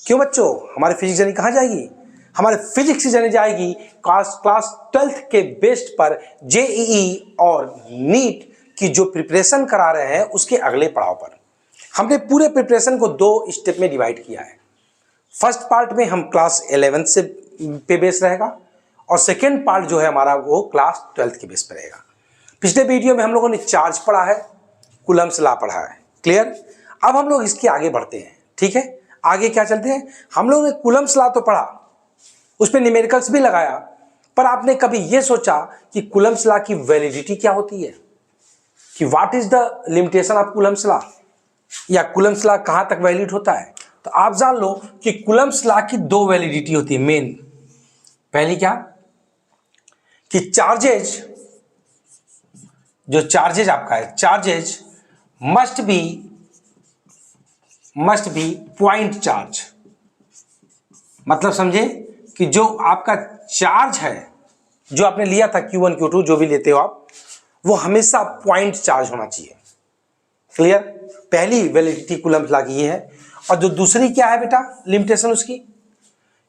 क्यों बच्चों, हमारी फिजिक्स जर्नी कहाँ जाएगी? हमारे फिजिक्स जर्नी जाएगी क्लास 12th के बेस्ड पर जेईई और नीट की जो प्रिपरेशन करा रहे हैं उसके अगले पड़ाव पर। हमने पूरे प्रिपरेशन को 2 स्टेप में डिवाइड किया है। फर्स्ट पार्ट में हम क्लास 11 से पे बेस रहेगा और सेकेंड पार्ट जो है हमारा वो क्लास 12th के बेस पर रहेगा। पिछले वीडियो में हम लोगों ने चार्ज पढ़ा है, कूलम्ब्स लॉ पढ़ा है, क्लियर। अब हम लोग इसके आगे बढ़ते हैं, ठीक है। आगे क्या चलते हैं, हम लोगों ने कूलम्ब्स लॉ तो पढ़ा, उस पर न्यूमेरिकल्स भी लगाया, पर आपने कभी यह सोचा कि कूलम्ब्स लॉ की वैलिडिटी क्या होती है, कि what is the limitation of Coulomb's law, या कूलम्ब्स लॉ कहां तक वैलिड होता है? तो आप जान लो कि कूलम्ब्स लॉ की 2 वैलिडिटी होती है मेन। पहली क्या, कि चार्जेज, जो चार्जेज आपका है, charges must be point charge. मतलब समझे कि जो आपका चार्ज है, जो आपने लिया था Q1 Q2 जो भी लेते हो आप, वो हमेशा पॉइंट चार्ज होना चाहिए, क्लियर। पहली वैलिडिटी कूलम्ब्स लॉ की ये है। और जो दूसरी क्या है बेटा लिमिटेशन उसकी,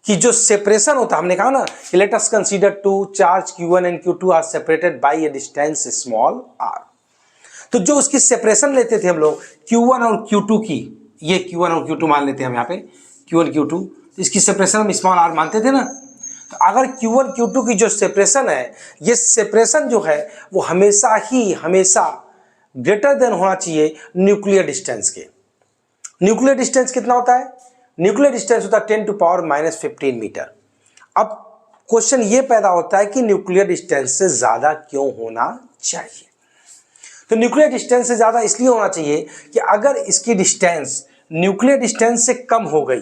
कि जो सेपरेशन होता है, हमने कहा ना कि let us consider 2 charge Q1 and Q2 are separated by a distance small r। तो जो उसकी सेपरेशन लेते थे हम लोग Q1 और Q2 की, ये Q1 और Q2 मान लेते हैं हम यहाँ पे Q1 Q2, इसकी सेपरेशन हम स्मॉल r मानते थे ना। तो अगर Q1 Q2 की जो सेपरेशन है, ये सेपरेशन जो है वो हमेशा ग्रेटर देन होना चाहिए न्यूक्लियर डिस्टेंस के। न्यूक्लियर डिस्टेंस कितना होता है? न्यूक्लियर डिस्टेंस होता है 10⁻⁻15 मीटर। अब क्वेश्चन ये पैदा होता है कि न्यूक्लियर डिस्टेंस से ज्यादा क्यों होना चाहिए? तो न्यूक्लियर डिस्टेंस से ज्यादा इसलिए होना चाहिए कि अगर इसकी डिस्टेंस न्यूक्लियर डिस्टेंस से कम हो गई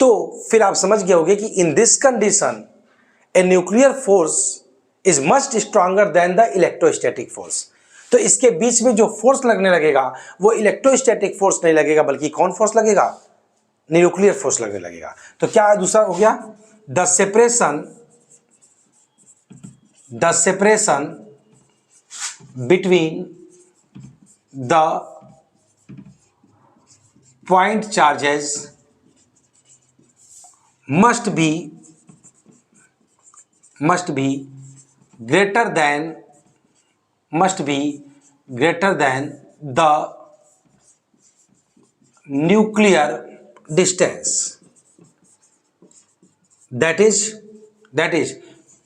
तो फिर आप समझ गए होंगे कि in this condition a nuclear force is much stronger than the electrostatic force. तो इसके बीच में जो फोर्स लगने लगेगा वो इलेक्ट्रोस्टैटिक फोर्स नहीं लगेगा, बल्कि कौन फोर्स लगेगा? न्यूक्लियर फोर्स लगने लगेगा। तो क्या दूसरा हो गया, the separation between the point charges must be greater than the nuclear distance, that is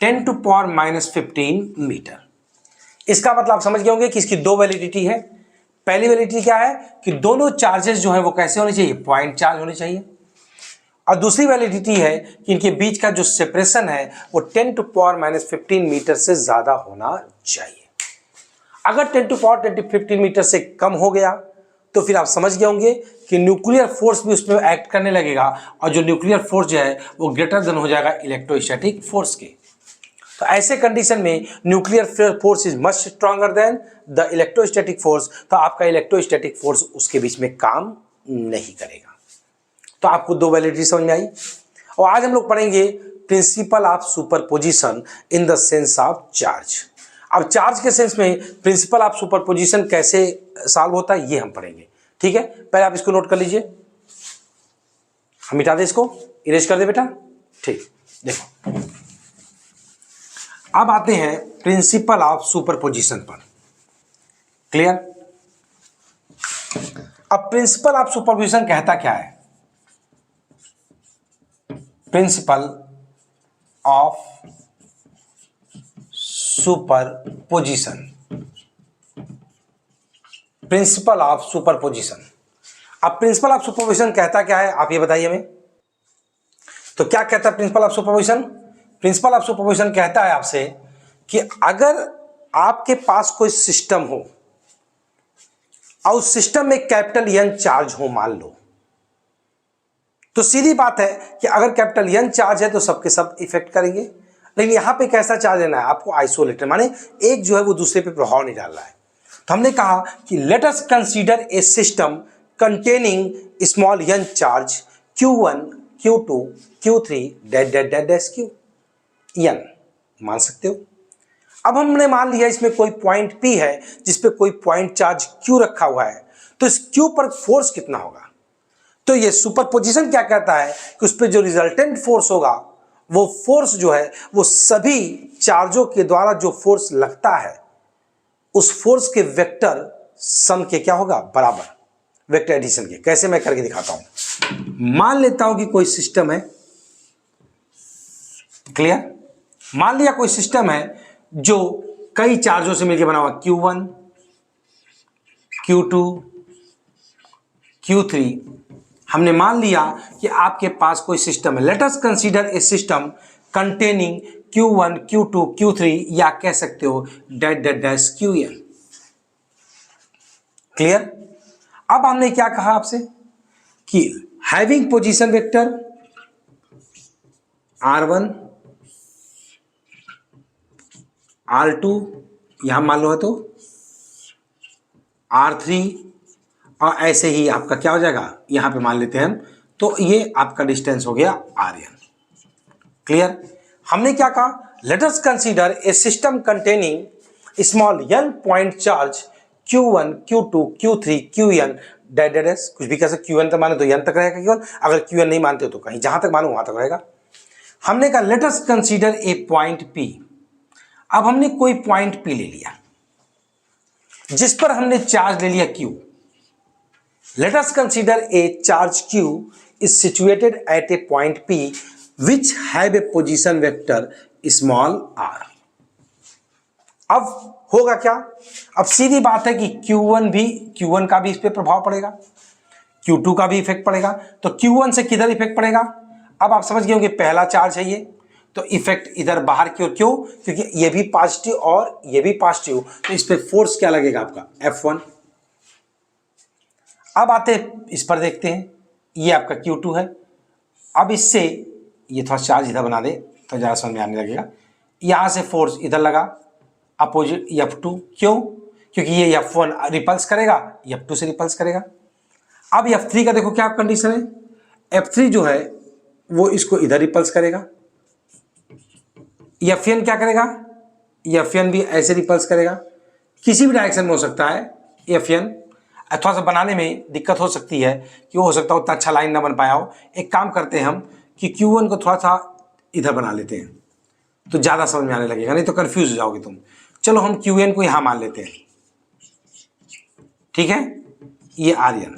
10⁻⁻15 metre. इसका मतलब आप समझ गए होंगे कि इसकी 2 वैलिडिटी है। पहली वैलिडिटी क्या है कि दोनों चार्जेस जो है वो कैसे होने चाहिए? पॉइंट चार्ज होने चाहिए। और दूसरी वैलिडिटी है कि इनके बीच का जो सेपरेशन है वो 10⁻⁻15 मीटर से ज्यादा होना चाहिए। अगर 10⁻⁻15 मीटर से कम हो गया तो फिर आप समझ गए होंगे कि न्यूक्लियर फोर्स भी उसमें एक्ट करने लगेगा, और जो न्यूक्लियर फोर्स जो है वो ग्रेटर देन हो जाएगा इलेक्ट्रोस्टैटिक फोर्स के। तो ऐसे कंडीशन में nuclear force is much stronger than the electrostatic force, तो आपका इलेक्ट्रोस्टैटिक फोर्स उसके बीच में काम नहीं करेगा। तो आपको 2 वैलिडिटी समझ में आई। और आज हम लोग पढ़ेंगे principal of superposition in the sense of charge. अब चार्ज के सेंस में प्रिंसिपल ऑफ सुपरपोजिशन कैसे सॉल्व होता है ये हम पढ़ेंगे, ठीक है। पहले आप इसको नोट कर लीजिए, हम मिटा दे, इसको इरेज कर दे बेटा, ठीक। देखो अब आते हैं प्रिंसिपल ऑफ सुपरपोजिशन पर, क्लियर। अब प्रिंसिपल ऑफ सुपरपोजिशन कहता क्या है? Principal of superposition, principal of superposition. अब प्रिंसिपल ऑफ सुपरपोजिशन कहता क्या है आप ये बताइए हमें। तो क्या कहता है principal of superposition? Principal of superposition कहता है आपसे कि अगर आपके पास कोई सिस्टम हो और उस सिस्टम में कैपिटल N चार्ज हो, मान लो, तो सीधी बात है कि अगर कैपिटल N चार्ज है तो सबके सब इफेक्ट करेंगे। लेकिन यहां पे कैसा चार्ज लेना है आपको? आइसोलेटेड, माने एक जो है वो दूसरे पे प्रभाव नहीं डाल रहा है। तो हमने कहा कि let us consider a system containing small n charge Q1 Q2 Q3 dash Q n, मान सकते हो। अब हमने मान लिया इसमें कोई पॉइंट P है जिसपे कोई पॉइंट चार्ज Q रखा हुआ है, तो इस Q पर फोर्स कितना होगा? तो तो ये सुपरपोजिशन क्या कहता है कि उस पर जो रिजल्टेंट फोर्स होगा वो फोर्स जो है वो सभी चार्जों के द्वारा जो फोर्स लगता है उस फोर्स के वेक्टर सम के क्या होगा, बराबर, वेक्टर एडिशन के। कैसे, मैं करके दिखाता हूं। मान लेता हूं कि कोई सिस्टम है, क्लियर, मान लिया कोई सिस्टम है जो कई चार्जों से मिलकर बना हुआ, Q1, Q2, Q3। हमने मान लिया कि आपके पास कोई सिस्टम है। Late us consider a system containing Q1, Q2, Q3 या कह सकते हो that dot dash Qn। Clear. अब हमने क्या कहा आपसे कि having position vector R1, R2, यहां मान लो है तो R3, और ऐसे ही आपका क्या हो जाएगा, यहां पे मान लेते हैं हम, तो ये आपका डिस्टेंस हो गया Rn। क्लियर। हमने क्या कहा, late us consider a system containing small n point charge Q1, Q2, Q3, Qn that dot dash, कुछ भी कह सकते, Qn तक माने तो n तक रहेगा केवल, अगर Qn नहीं मानते हो तो कहीं जहां तक मानो वहां तक रहेगा। हमने कहा late us consider a point P। अब हमने कोई पॉइंट P ले लिया जिस पर हमने चार्ज ले लिया Q। Let us consider a charge Q is situated at a point P which have a position vector small r। अब होगा क्या, अब सीधी बात है कि Q1 का भी इस पे प्रभाव पड़ेगा, Q2 का भी इफेक्ट पड़ेगा। तो Q1 से किधर इफेक्ट पड़ेगा, अब आप समझ गए होंगे पहला चार्ज है ये, तो इफेक्ट इधर बाहर की ओर, क्यों, क्योंकि ये भी पॉजिटिव और ये भी पॉजिटिव, तो इस पे फोर्स क्या लगेगा आपका F1। अब आते इस पर देखते हैं, ये आपका Q2 है। अब इससे ये थोड़ा चार्ज इधर बना दे तो ज़्यादा समझ में आने लगेगा। यहाँ से फोर्स इधर लगा अपोजिट F2, क्यों, क्योंकि ये F1 रिपल्स करेगा, F2 से रिपल्स करेगा। अब F3 का देखो क्या कंडीशन है, F3 जो है वो इसको इधर रिपल्स करेगा, Fn क्या करेगा, Fn भी ऐसे रिपल्स करेगा, किसी भी डायरेक्शन में हो सकता है Fn। थोड़ा सा बनाने में दिक्कत हो सकती है कि हो सकता है उतना अच्छा लाइन ना बन पाया हो। एक काम करते हैं हम कि Q1 को थोड़ा सा इधर बना लेते हैं तो ज़्यादा समझ में आने लगेगा, नहीं तो कंफ्यूज हो जाओगे तुम। चलो हम Qn को यहाँ मान लेते हैं, ठीक है, ये Rn,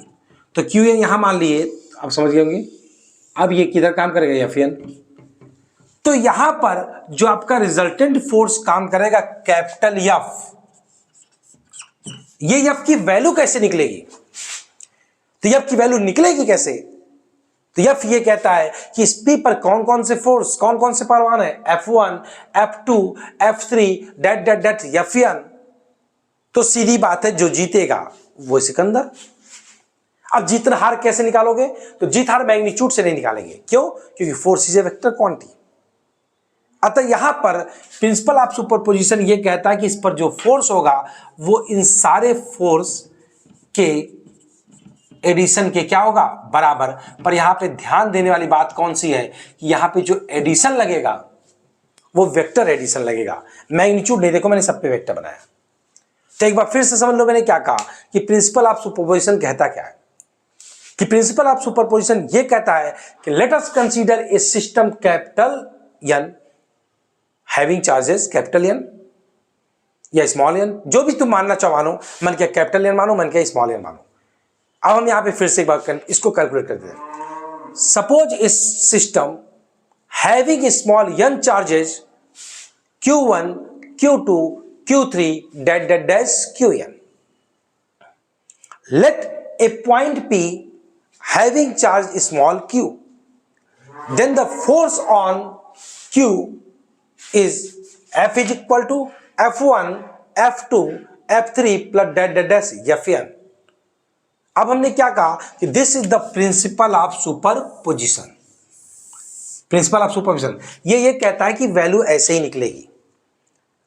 तो Qn यहाँ मान लिए, आप समझ गए होंगे। अब ये किधर काम करेगा, Fn। तो यहां पर जो आपका रिजल्टेंट फोर्स काम करेगा कैपिटल F। ये F की वैल्यू कैसे निकलेगी, तो F की वैल्यू निकलेगी कैसे, तो F ये कहता है कि इस P पर कौन कौन से फोर्स, कौन कौन से परमाणु है, F1, F2, F3 that that that Fn। तो सीधी बात है जो जीतेगा वो सिकंदर। अब जीतन हार कैसे निकालोगे, तो जीत हार मैग्नीट्यूड से नहीं निकालेंगे, क्यों, क्योंकि force is a vector quantity. अतः यहां पर प्रिंसिपल ऑफ सुपरपोजिशन ये कहता है कि इस पर जो फोर्स होगा वो इन सारे फोर्स के एडिशन के क्या होगा, बराबर। पर यहां पे ध्यान देने वाली बात कौन सी है कि यहां पे जो एडिशन लगेगा वो वेक्टर एडिशन लगेगा, मैग्नीट्यूड नहीं। देखो मैंने सब पे वेक्टर बनाया। तो एक बार फिर से समझ लो मैंने क्या कहा कि प्रिंसिपल ऑफ सुपरपोजिशन कहता क्या है, कि प्रिंसिपल ऑफ सुपरपोजिशन ये कहता है कि let us consider a system capital N having charges capital N या स्मॉल n, जो भी तुम मानना चाहो मानो, मन क्या कैपिटल N मानो, मन क्या स्मॉल n मानो। अब हम यहां पे फिर से एक बार इसको कैलकुलेट करते हैं। सपोज इस system having small n charges Q1, Q2, Q3 dot dot dash Qn। Let a point P having charge small q, then the force on q is F is equal to F1, F2, F3 plus dash dash dash Fn। अब हमने क्या कहा कि this is the principal of superposition. Principal of superposition ये कहता है कि value ऐसे ही निकलेगी।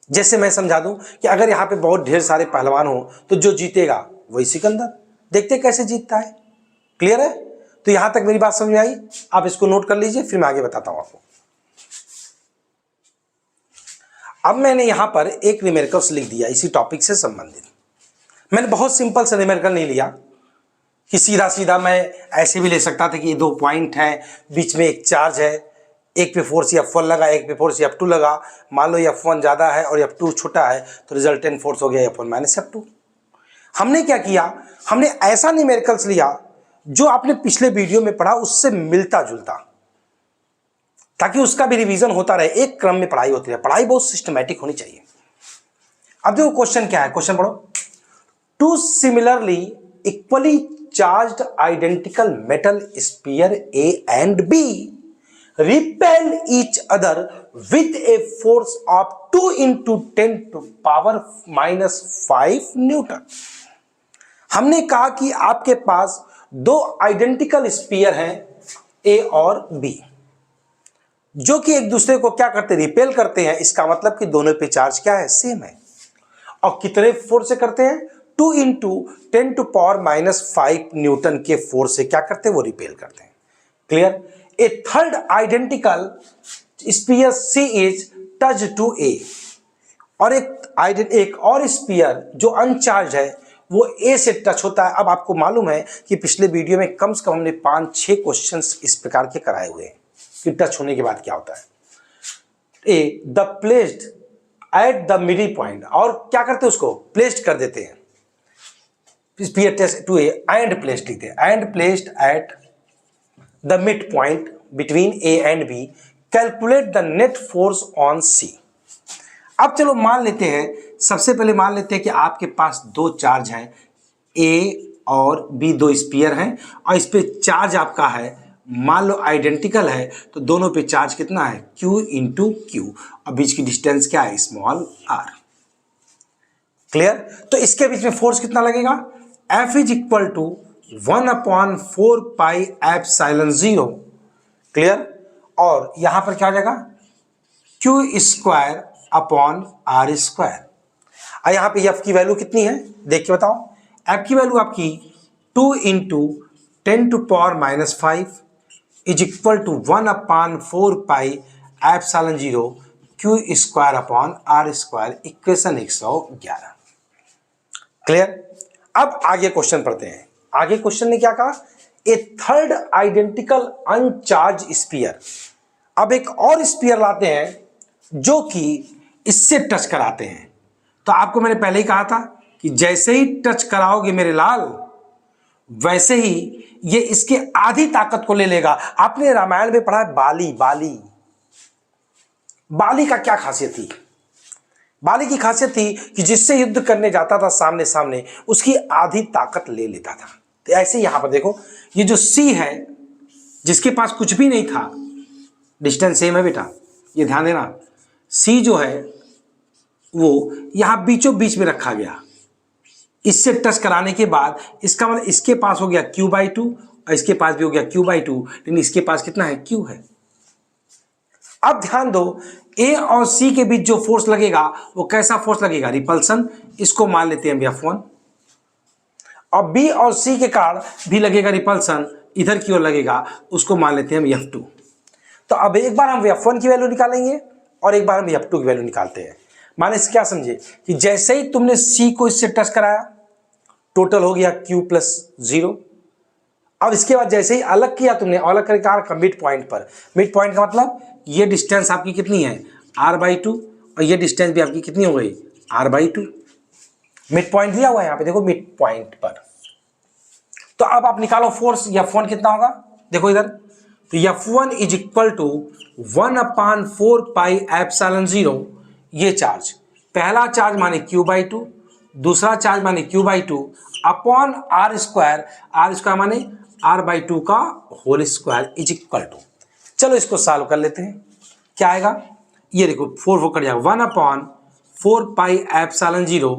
जैसे मैं समझा दूं कि अगर यहां पे बहुत ढेर सारे पहलवान हो तो जो जीतेगा वही सिकंदर। देखते कैसे जीतता है, क्लियर है। तो यहां तक मेरी बात समझ में आई, आप इसको नोट कर लीजिए, फिर मैं आगे बताता हूं आपको। अब मैंने यहां पर एक न्यूमेरिकल्स लिख दिया इसी टॉपिक से संबंधित। मैंने बहुत सिंपल सा न्यूमेरिकल नहीं लिया, कि सीधा सीधा मैं ऐसे भी ले सकता था कि ये दो पॉइंट हैं, बीच में एक चार्ज है, एक पे फोर्स F1 लगा, एक पे फोर्स F2 लगा, मान लो F1 ज़्यादा है और F2 छोटा है तो रिजल्टेंट फोर्स हो गया F1 माइनस F2। हमने क्या किया, हमने ऐसा न्यूमेरिकल्स लिया जो आपने पिछले वीडियो में पढ़ा उससे मिलता जुलता, ताकि उसका भी रिवीजन होता रहे, एक क्रम में पढ़ाई होती रहे। पढ़ाई बहुत सिस्टमैटिक होनी चाहिए। अब देखो क्वेश्चन क्या है, क्वेश्चन पढ़ो। Two similarly equally charged identical metal sphere A and B repel each other with a force of 2 into 10 to power minus 5 Newton. हमने कहा कि आपके पास दो आइडेंटिकल स्फीयर हैं A और B, जो कि एक दूसरे को क्या करते हैं, रिपेल करते हैं। इसका मतलब कि दोनों पे चार्ज क्या है, सेम है। और कितने फोर्स से करते हैं, 2 into 10 to power minus 5 newton के फोर्स से क्या करते हैं, वो रिपेल करते हैं। Clear. A third identical sphere C is touch to A, और एक और स्पीयर जो अनचार्ज है वो A से टच होता है। अब आपको मालूम है कि पिछले वीडियो में कम से कम हमने 5-6 क्वेश्चंस इस प्रकार के कराए हुए हैं कि टच होने के बाद क्या होता है। A the placed at the middle point, और क्या करते हैं, उसको प्लेस्ड कर देते हैं। Spear test to A and placed लिखते हैं, and placed at the mid point between A and B, calculate the net force on C। अब चलो मान लेते हैं, सबसे पहले मान लेते हैं कि आपके पास दो चार्ज हैं, A और B, दो स्पीयर हैं, और इस पे चार्ज आपका है, मान लो आइडेंटिकल है, तो दोनों पे चार्ज कितना है, Q इंटू क्यू, और बीच की डिस्टेंस क्या है, स्मॉल r। क्लियर। तो इसके बीच में फोर्स कितना लगेगा, F is equal to 1/4 pi epsilon 0। Clear. और यहां पर क्या हो जाएगा, Q square upon R square. और यहां पे F की वैल्यू कितनी है, देख के बताओ। F की वैल्यू आपकी 2 into 10 to power minus 5 is equal to 1/4 pi epsilon 0 Q square upon R square, equation 111। Clear. अब आगे क्वेश्चन पढ़ते हैं। आगे क्वेश्चन ने क्या कहा, ए थर्ड आइडेंटिकल अनचार्ज स्फीयर। अब एक और स्फीयर लाते हैं जो कि इससे टच कराते हैं। तो आपको मैंने पहले ही कहा था कि जैसे ही टच कराओगे मेरे लाल, वैसे ही ये इसके आधी ताकत को ले लेगा। आपने रामायण में पढ़ा है बाली, बाली का क्या खासियत थी, बाली की खासियत थी कि जिससे युद्ध करने जाता था सामने सामने, उसकी आधी ताकत ले लेता था। तो ऐसे यहां पर देखो, ये जो C है जिसके पास कुछ भी नहीं था, डिस्टेंस सेम है बेटा, ये ध्यान देना। C जो है वो यहां बीचों बीच में रखा गया, इससे टच कराने के बाद इसका मतलब इसके पास हो गया Q/2 और इसके पास भी हो गया Q/2, लेकिन इसके पास कितना है, Q है। अब ध्यान दो, A और C के बीच जो फोर्स लगेगा वो कैसा फोर्स लगेगा, रिपल्सन। इसको मान लेते हैं F1। और B और C के कारण भी लगेगा रिपल्सन, इधर की ओर लगेगा, उसको मान लेते हैं हम F2। तो अब एक बार हम F1 की वैल्यू निकालेंगे और एक बार हम F2 की वैल्यू निकालते हैं। माने क्या समझे कि जैसे ही तुमने C को इससे टच कराया, टोटल हो गया Q+0। अब इसके बाद जैसे ही अलग किया तुमने, अलग करके कहा मिड पॉइंट पर। मिड पॉइंट का मतलब ये डिस्टेंस आपकी कितनी है, R/2, और ये डिस्टेंस भी आपकी कितनी हो गई, R/2। मिड पॉइंट दिया हुआ है यहाँ पे, देखो मिड पॉइंट पर। तो अब आप निकालो फोर्स, F1 कितना होगा, देखो इधर। तो F1 is equal to 1/4 pi epsilon 0, ये चार्ज, पहला चार्ज माने Q/2, दूसरा चार्ज माने Q/2 upon R square, R square माने R/2 का whole square is equal to. चलो इसको सॉल्व कर लेते हैं, क्या आएगा, ये देखो 4 कट जाएगा, 1/4 pi epsilon 0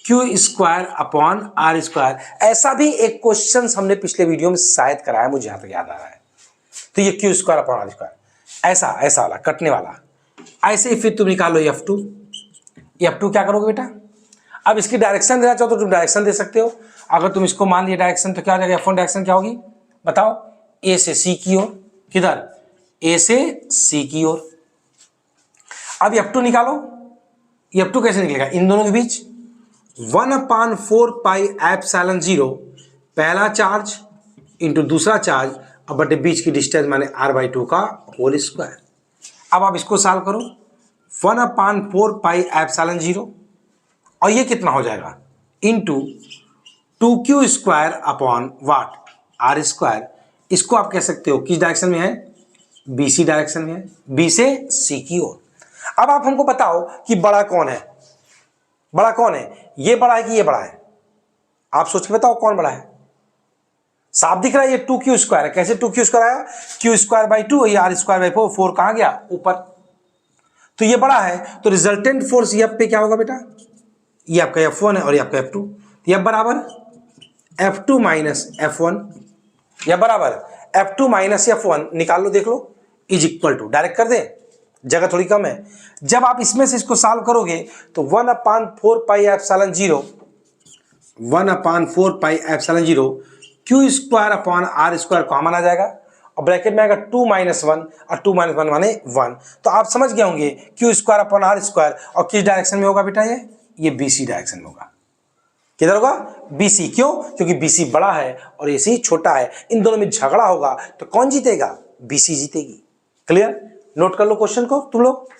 Q square upon R square. ऐसा भी एक क्वेश्चन हमने पिछले वीडियो में शायद कराया, मुझे यहाँ तक याद आ रहा है। तो ये Q square upon R square, ऐसा वाला कटने वाला। ऐसे ही फिर तुम निकालो F2। F2 क्या करोगे बेटा, अब इसकी डायरेक्शन देना चाहो तो तुम डायरेक्शन दे सकते हो। अगर तुम इसको मान लिया डायरेक्शन, तो क्या हो जाएगा, F1 डायरेक्शन क्या होगी बताओ, A से C की ओर। किधर, A से C की ओर। अब F2 निकालो, F2 कैसे निकलेगा, इन दोनों के बीच 1/4 पाई एप्सिलॉन 0 पहला चार्ज इंटू दूसरा चार्ज और बटे बीच की डिस्टेंस माने r/2 का होल स्क्वायर। अब आप इसको सॉल्व करो, 1/4πε0 और ये कितना हो जाएगा इंटू 2q² अपॉन वाट r²। इसको आप कह सकते हो किस डायरेक्शन में है, BC डायरेक्शन में है, B से C की ओर। अब आप हमको बताओ कि बड़ा कौन है, बड़ा कौन है, ये बड़ा है कि ये बड़ा है, आप सोच के बताओ कौन बड़ा है। साफ दिख रहा है ये 2q² है। कैसे 2q² आया, q²/2 ये r²/4, 4 कहां गया ऊपर, तो ये बड़ा है। तो रिजल्टेंट फोर्स F पे क्या होगा बेटा, ये आपका F1 है और ये आपका F2, F बराबर F2 माइनस F1, या बराबर F2 माइनस F1 निकाल लो, देख लो, इज इक्वल टू, डायरेक्ट कर दें, जगह थोड़ी कम है। जब आप इसमें से इसको सॉल्व करोगे तो 1/4πε0 q² अपॉन r² कॉमन आ जाएगा और ब्रैकेट में आएगा 2 - 1 और 2 - 1 माने 1। तो आप समझ गए होंगे q² अपॉन r² और किस डायरेक्शन में होगा बेटा, ये BC डायरेक्शन में होगा। किधर होगा, BC। क्यों, क्योंकि BC बड़ा है और AC छोटा है, इन दोनों में झगड़ा होगा तो कौन जीतेगा, BC जीतेगी। क्लियर, नोट कर लो क्वेश्चन को तुम लोग।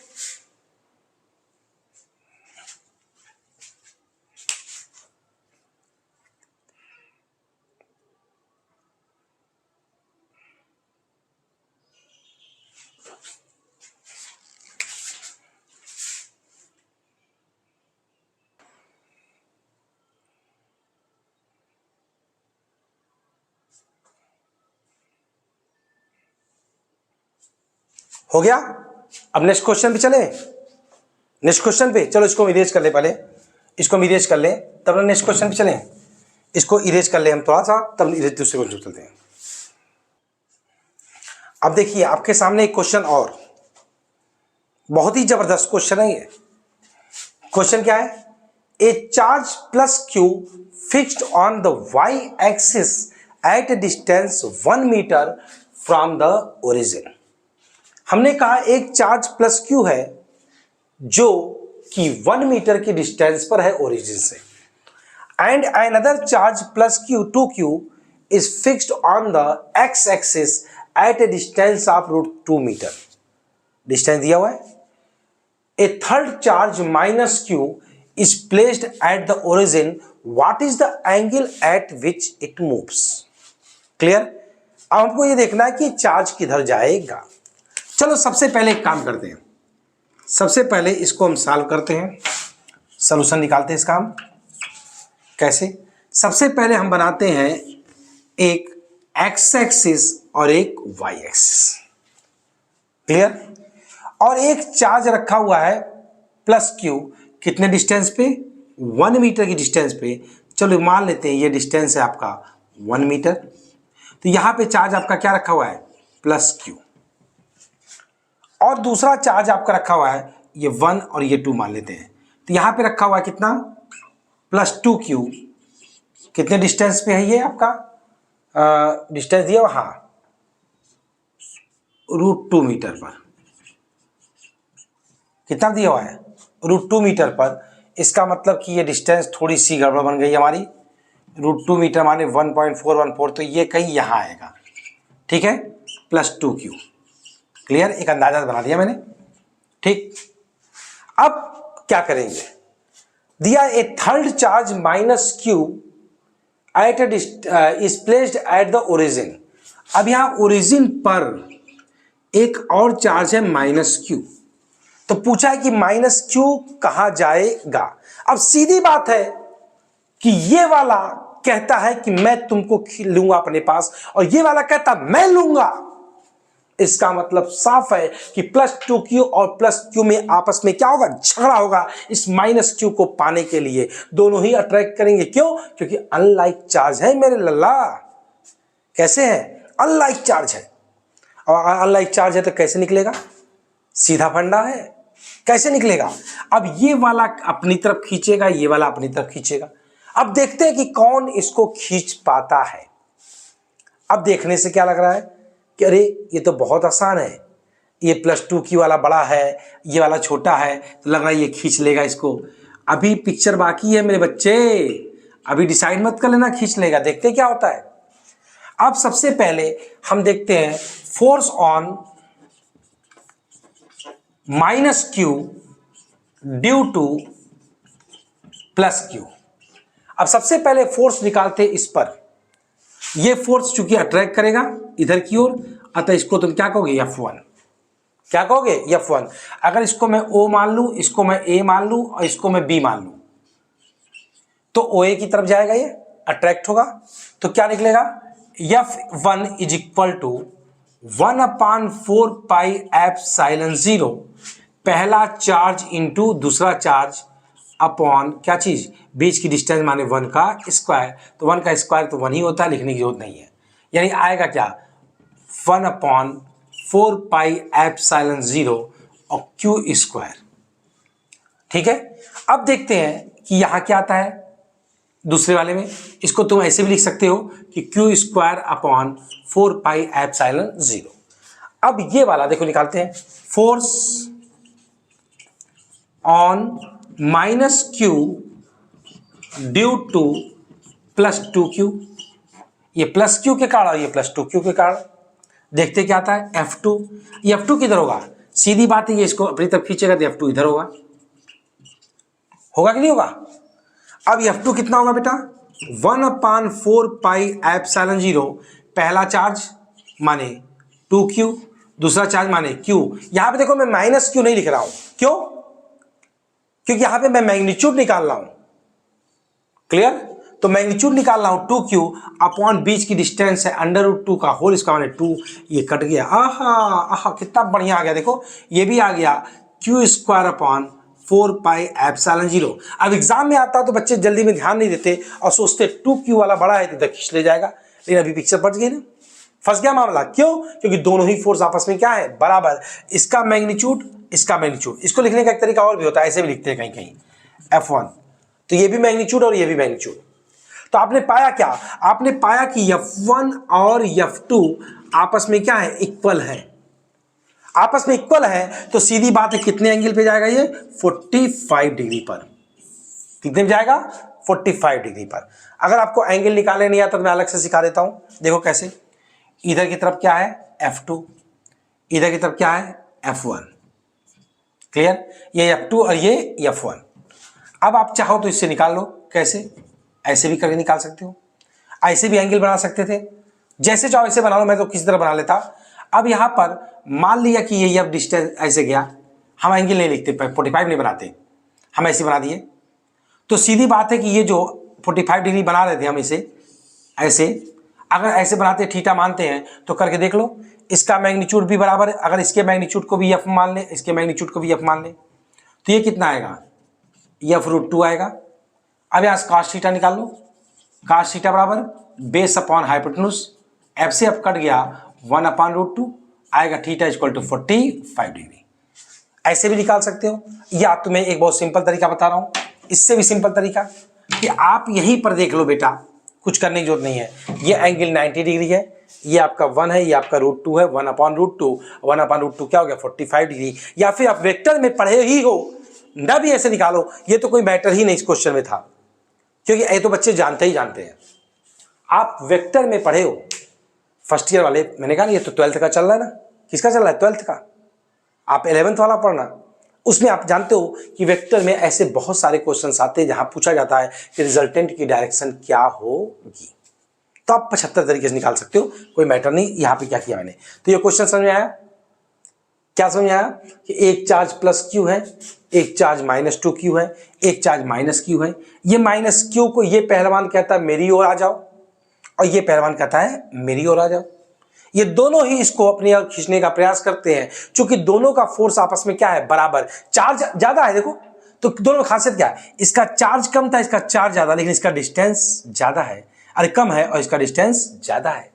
हो गया, अब नेक्स्ट क्वेश्चन पे चले, नेक्स्ट क्वेश्चन पे चलो, इसको इरेज कर ले, पहले इसको इरेज कर ले तब नेक्स्ट क्वेश्चन पे चलें। इसको इरेज कर ले हम थोड़ा सा, तब दूसरे क्वेश्चन चलते हैं। अब देखिए आपके सामने एक क्वेश्चन और, बहुत ही जबरदस्त क्वेश्चन है ये। क्वेश्चन क्या है, a charge plus Q fixed on the y axis at a distance 1 metre from the origin. हमने कहा एक चार्ज प्लस Q है जो कि 1 मीटर की डिस्टेंस पर है ओरिजिन से, and another charge plus Q 2Q is fixed on the x axis at a distance of √2 metre. Distance दिया हुआ है। A third charge minus Q is placed at the origin, what is the angle at which it moves. Clear, अब हमको ये देखना है कि charge किधर जाएगा। चलो सबसे पहले एक काम करते हैं, सबसे पहले इसको हम सॉल्व करते हैं, सॉल्यूशन निकालते हैं इसका हम। कैसे, सबसे पहले हम बनाते हैं एक x एक्सिस और एक y एक्सिस। क्लियर, और एक चार्ज रखा हुआ है प्लस Q, कितने डिस्टेंस पे, 1 मीटर की डिस्टेंस पे। चलो मान लेते हैं ये डिस्टेंस है आपका 1 मीटर, तो यहां पे चार्ज आपका क्या रखा हुआ है, प्लस Q, और दूसरा चार्ज आपका रखा हुआ है ये 1 और ये 2 मान लेते हैं, तो यहां पे रखा हुआ है कितना, प्लस 2Q। कितने डिस्टेंस पे है ये आपका, डिस्टेंस दिया हाँ √2 मीटर पर, कितना दिया हुआ है, √2 मीटर पर। इसका मतलब कि ये डिस्टेंस थोड़ी सी गड़बड़ बन गई हमारी, √2 मीटर माने 1.414, तो ये कहीं यहाँ आएगा, ठीक है, प्लस 2Q। क्लियर, एक अंदाजा बना दिया मैंने, ठीक। अब क्या करेंगे, दिया a third charge minus Q at is placed at the origin. अब यहां ओरिजिन पर एक और चार्ज है माइनस Q, तो पूछा है कि माइनस Q कहां जाएगा। अब सीधी बात है कि ये वाला कहता है कि मैं तुमको लूंगा अपने पास, और ये वाला कहता मैं लूंगा। इसका मतलब साफ है कि प्लस 2Q और प्लस Q में आपस में क्या होगा, झगड़ा होगा इस माइनस Q को पाने के लिए। दोनों ही अट्रैक्ट करेंगे, क्यों, क्योंकि अनलाइक चार्ज है मेरे लल्ला। कैसे है, अनलाइक चार्ज है, और अनलाइक चार्ज है तो कैसे निकलेगा, सीधा फंडा है, कैसे निकलेगा। अब ये वाला अपनी तरफ खींचेगा, ये वाला अपनी तरफ खींचेगा। अब देखते हैं कि कौन इसको खींच पाता है। अब देखने से क्या लग रहा है कि अरे ये तो बहुत आसान है, ये प्लस 2Q वाला बड़ा है, ये वाला छोटा है, तो लग रहा है ये खींच लेगा इसको। अभी पिक्चर बाकी है मेरे बच्चे, अभी डिसाइड मत कर लेना, खींच लेगा, देखते क्या होता है। अब सबसे पहले हम देखते हैं force on minus Q due two plus Q. अब सबसे पहले फोर्स निकालते इस पर। ये फोर्स चूंकि अट्रैक्ट करेगा इधर की ओर, अतः इसको तुम क्या कहोगे, F1। क्या कहोगे, F1। अगर इसको मैं O मान लूं, इसको मैं A मान लूं और इसको मैं B मान लूं, तो OA की तरफ जाएगा, ये अट्रैक्ट होगा। तो क्या निकलेगा, F1 is equal to 1/4 pi epsilon 0 पहला चार्ज इंटू दूसरा चार्ज अपॉन क्या चीज, बीच की डिस्टेंस माने 1 का स्क्वायर। तो 1 का स्क्वायर तो 1 ही होता है, लिखने की जरूरत नहीं है। यानी आएगा क्या, 1/4 पाई एप्सिलॉन 0 और क्यू स्क्वायर। ठीक है, अब देखते हैं कि यहां क्या आता है दूसरे वाले में। इसको तुम ऐसे भी लिख सकते हो कि क्यू स्क्वायर अपॉन 4 पाई एप्सिलॉन 0। अब ये वाला देखो निकालते हैं, force on minus Q due two plus 2q। ये प्लस क्यू के कारण और ये प्लस 2q के कारण। देखते क्या आता है, F2। ये F2 किधर होगा, सीधी बात है, ये इसको अपनी तरफ खींचेगा तो F2 इधर होगा। होगा कि नहीं होगा। अब F2 कितना होगा बेटा, 1/4 पाई एप्सिलॉन 0 पहला चार्ज माने 2q, दूसरा चार्ज माने q। यहां पे देखो मैं माइनस क्यू नहीं लिख रहा हूं, क्यों, क्योंकि यहां पे मैं मैग्नीट्यूड निकाल रहा हूं। क्लियर, तो मैग्नीट्यूड निकाल रहा हूं 2q अपॉन बीच की डिस्टेंस है √2 का होल स्क्वायर माने 2। ये कट गया, आहा आहा कितना बढ़िया आ गया, देखो ये भी आ गया क्यू स्क्वायर अपॉन 4 पाई एप्सिलॉन 0। अब एग्जाम में आता तो बच्चे जल्दी में ध्यान नहीं देते और सोचते 2q वाला बड़ा है तो इधर खींच ले जाएगा, लेकिन अभी पिक्चर पड़ गई ना, फंस गया मामला। क्यों, क्योंकि दोनों ही फोर्स आपस में क्या है, बराबर। इसका मैग्नीट्यूड, इसका मैग्नीट्यूड। इसको लिखने का एक तरीका और भी होता है, ऐसे भी लिखते हैं कहीं कहीं F1, तो ये भी मैग्नीट्यूड और ये भी मैग्नीट्यूड। तो आपने पाया क्या, आपने पाया कि F1 और F2 आपस में क्या है, इक्वल है। आपस में इक्वल है तो सीधी बात है कितने एंगल पे जाएगा ये, 45 डिग्री पर। कितने में जाएगा, 45 डिग्री पर। अगर आपको एंगल निकालने नहीं आता तो मैं अलग से सिखा देता हूं, देखो कैसे। इधर की तरफ क्या है, F2, इधर की तरफ क्या है, F1। क्लियर, ये F2 और ये F1। अब आप चाहो तो इससे निकाल लो, कैसे, ऐसे भी करके निकाल सकते हो, ऐसे भी एंगल बना सकते थे, जैसे चाहो ऐसे बना लो, मैं तो किसी तरह बना लेता। अब यहां पर मान लिया कि ये अब डिस्टेंस ऐसे गया, हम एंगल नहीं लिखते, 45 नहीं बनाते, हम ऐसे बना दिए। तो सीधी बात है कि ये जो 45 डिग्री बना रहे थे हम इसे ऐसे, अगर ऐसे बनाते थीटा मानते हैं तो करके देख लो, इसका मैग्नीट्यूड भी बराबर है। अगर इसके मैग्नीट्यूड को भी F मान लें, इसके मैग्नीट्यूड को भी F मान लें, तो ये कितना आएगा, F√2 आएगा। अब यहाँ cos थीटा निकाल लो, cos थीटा बराबर बेस अपॉन हाइपोटेन्यूज, F से F कट गया 1/√2 आएगा, थीटा इक्वल टू 45 डिग्री। ऐसे भी निकाल सकते हो, या तुम्हें एक बहुत सिंपल तरीका बता रहा हूं, इससे भी सिंपल तरीका कि आप यहीं पर देख लो बेटा, कुछ करने की जरूरत नहीं है। ये एंगल 90 डिग्री है, ये आपका 1 है, ये आपका √2 है, 1/√2, 1/√2 क्या हो गया, 45 डिग्री। या फिर आप वेक्टर में पढ़े ही हो ना, भी ऐसे निकालो, ये तो कोई मैटर ही नहीं इस क्वेश्चन में था, क्योंकि ये तो बच्चे जानते ही जानते हैं। आप वेक्टर में पढ़े हो फर्स्ट ईयर वाले, मैंने कहा ना ये तो 12th का चल रहा है ना, किसका चल रहा है, 12th का। आप 11th वाला पढ़ना, उसमें आप जानते हो कि वेक्टर में ऐसे बहुत सारे क्वेश्चंस आते हैं जहां पूछा जाता है कि रिजल्टेंट की डायरेक्शन क्या होगी, तो आप 75 तरीके से निकाल सकते हो, कोई मैटर नहीं। यहां पे क्या किया मैंने, तो ये क्वेश्चन समझ में आया, क्या समझ में आया कि एक चार्ज प्लस क्यू है, एक चार्ज -2q है, एक चार्ज -q है। ये -q को ये पहलवान कहता है मेरी ओर आ जाओ, और ये पहलवान कहता है मेरी ओर आ जाओ। ये दोनों ही इसको अपनी ओर खींचने का प्रयास करते हैं, क्योंकि दोनों का फोर्स आपस में क्या है, बराबर। चार्ज ज्यादा है, देखो तो दोनों में खासियत क्या है, इसका चार्ज कम था, इसका चार्ज ज्यादा, लेकिन इसका डिस्टेंस ज्यादा है, अरे कम है, और इसका डिस्टेंस ज्यादा है।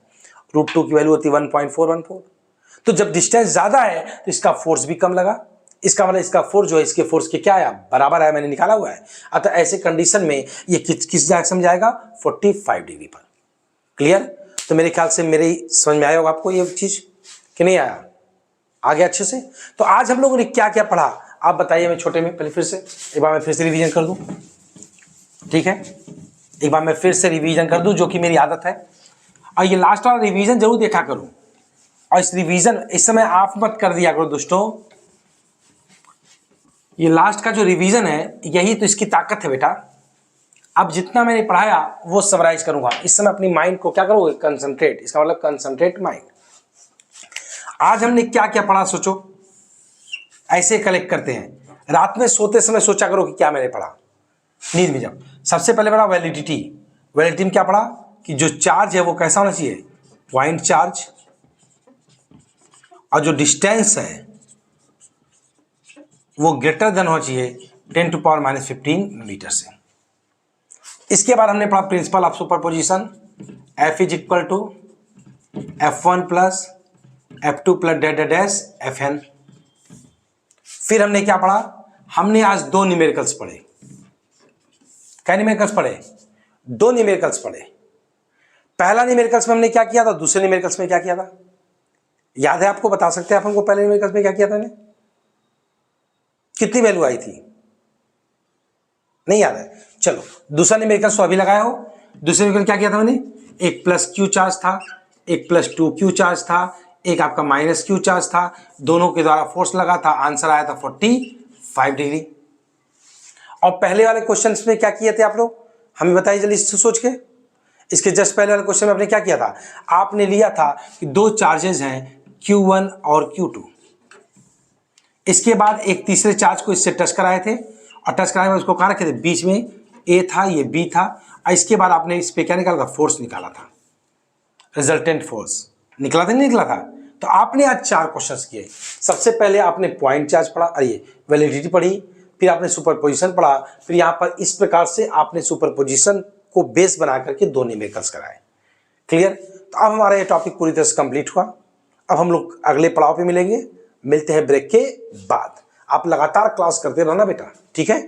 √2 की वैल्यू होती है 1.414। तो जब डिस्टेंस ज्यादा है तो इसका फोर्स भी कम लगा, इसका मतलब इसका फोर्स जो है इसके फोर्स के क्या आया, बराबर आया, मैंने निकाला हुआ है। अतः ऐसे कंडीशन में ये किस डायरेक्शन में जाएगा, 45 डिग्री पर। क्लियर, तो मेरे ख्याल से मेरी समझ में आया होगा आपको ये चीज कि नहीं आया, आ गया अच्छे से। तो आज हम लोगों ने क्या क्या पढ़ा आप बताइए, मैं छोटे में पहले फिर से एक बार मैं फिर से रिवीजन कर दूं, ठीक है। एक बार मैं फिर से रिवीजन कर दूं, जो कि मेरी आदत है, और ये लास्ट वाला रिवीजन जरूर देखा करूं। और इस रिवीजन इस समय आप मत कर दिया करो दोस्तों, ये लास्ट का जो रिवीजन है यही तो इसकी ताकत है बेटा। अब जितना मैंने पढ़ाया वो समराइज करूंगा। इस समय अपनी माइंड को क्या करोगे, कंसंट्रेट, इसका मतलब कंसंट्रेट माइंड। आज हमने क्या क्या पढ़ा सोचो, ऐसे कलेक्ट करते हैं। रात में सोते समय सोचा करो कि क्या मैंने पढ़ा, नींद में जब। सबसे पहले पढ़ा वैलिडिटी। वैलिडिटी में क्या पढ़ा कि जो चार्ज है वो कैसा होना चाहिए, पॉइंट चार्ज, और जो डिस्टेंस है वो ग्रेटर देन होना चाहिए 10⁻⁻15 मीटर से। इसके बाद हमने पढ़ा principle of superposition, F is equal to F1 plus F2 plus dot dash Fn। फिर हमने क्या पढ़ा, हमने आज दो न्यूमेरिकल्स पढ़े। क्या न्यूमेरिकल्स पढ़े, दो न्यूमेरिकल्स पढ़े। पहला न्यूमेरिकल्स में हमने क्या किया था, दूसरे न्यूमेरिकल्स में क्या किया था, याद है आपको, बता सकते हैं आप हमको पहले न्यूमेरिकल्स में क्या किया था मैंने, कितनी वैल्यू आई थी, नहीं याद है। चलो दूसरा न्यूमेरिकल तो अभी लगाया हो। दूसरे न्यूमेरिकल क्या किया था मैंने, एक प्लस क्यू चार्ज था, एक प्लस 2q चार्ज था, एक आपका माइनस क्यू चार्ज था, दोनों के द्वारा फोर्स लगा था, आंसर आया था 45 डिग्री। और पहले वाले क्वेश्चन में क्या किए थे आप लोग, हमें बताइए जल्दी से सोच के। इसके जस्ट पहले वाले क्वेश्चन में आपने क्या किया था, आपने लिया था कि दो चार्जेस हैं Q1 और Q2, इसके बाद एक तीसरे चार्ज को इससे टच कराए थे, और टच कराए उसको कहाँ रखे थे, बीच में A था, ये B था, और इसके बाद आपने इस पे क्या निकाला था, फोर्स निकाला था, रिजल्टेंट फोर्स निकला था, नहीं निकला था। तो आपने आज 4 क्वेश्चंस किए। सबसे पहले आपने पॉइंट चार्ज पढ़ा, अरे वैलिडिटी पढ़ी, फिर आपने सुपरपोजिशन पढ़ा, फिर यहाँ पर इस प्रकार से आपने सुपरपोजिशन को बेस बना करके दो न्यूमेरिकल्स कराए। क्लियर। तो अब हमारा ये टॉपिक पूरी तरह से कंप्लीट हुआ। अब हम लोग अगले पड़ाव पे मिलेंगे, मिलते हैं ब्रेक के बाद। आप लगातार क्लास करते रहना बेटा, ठीक है।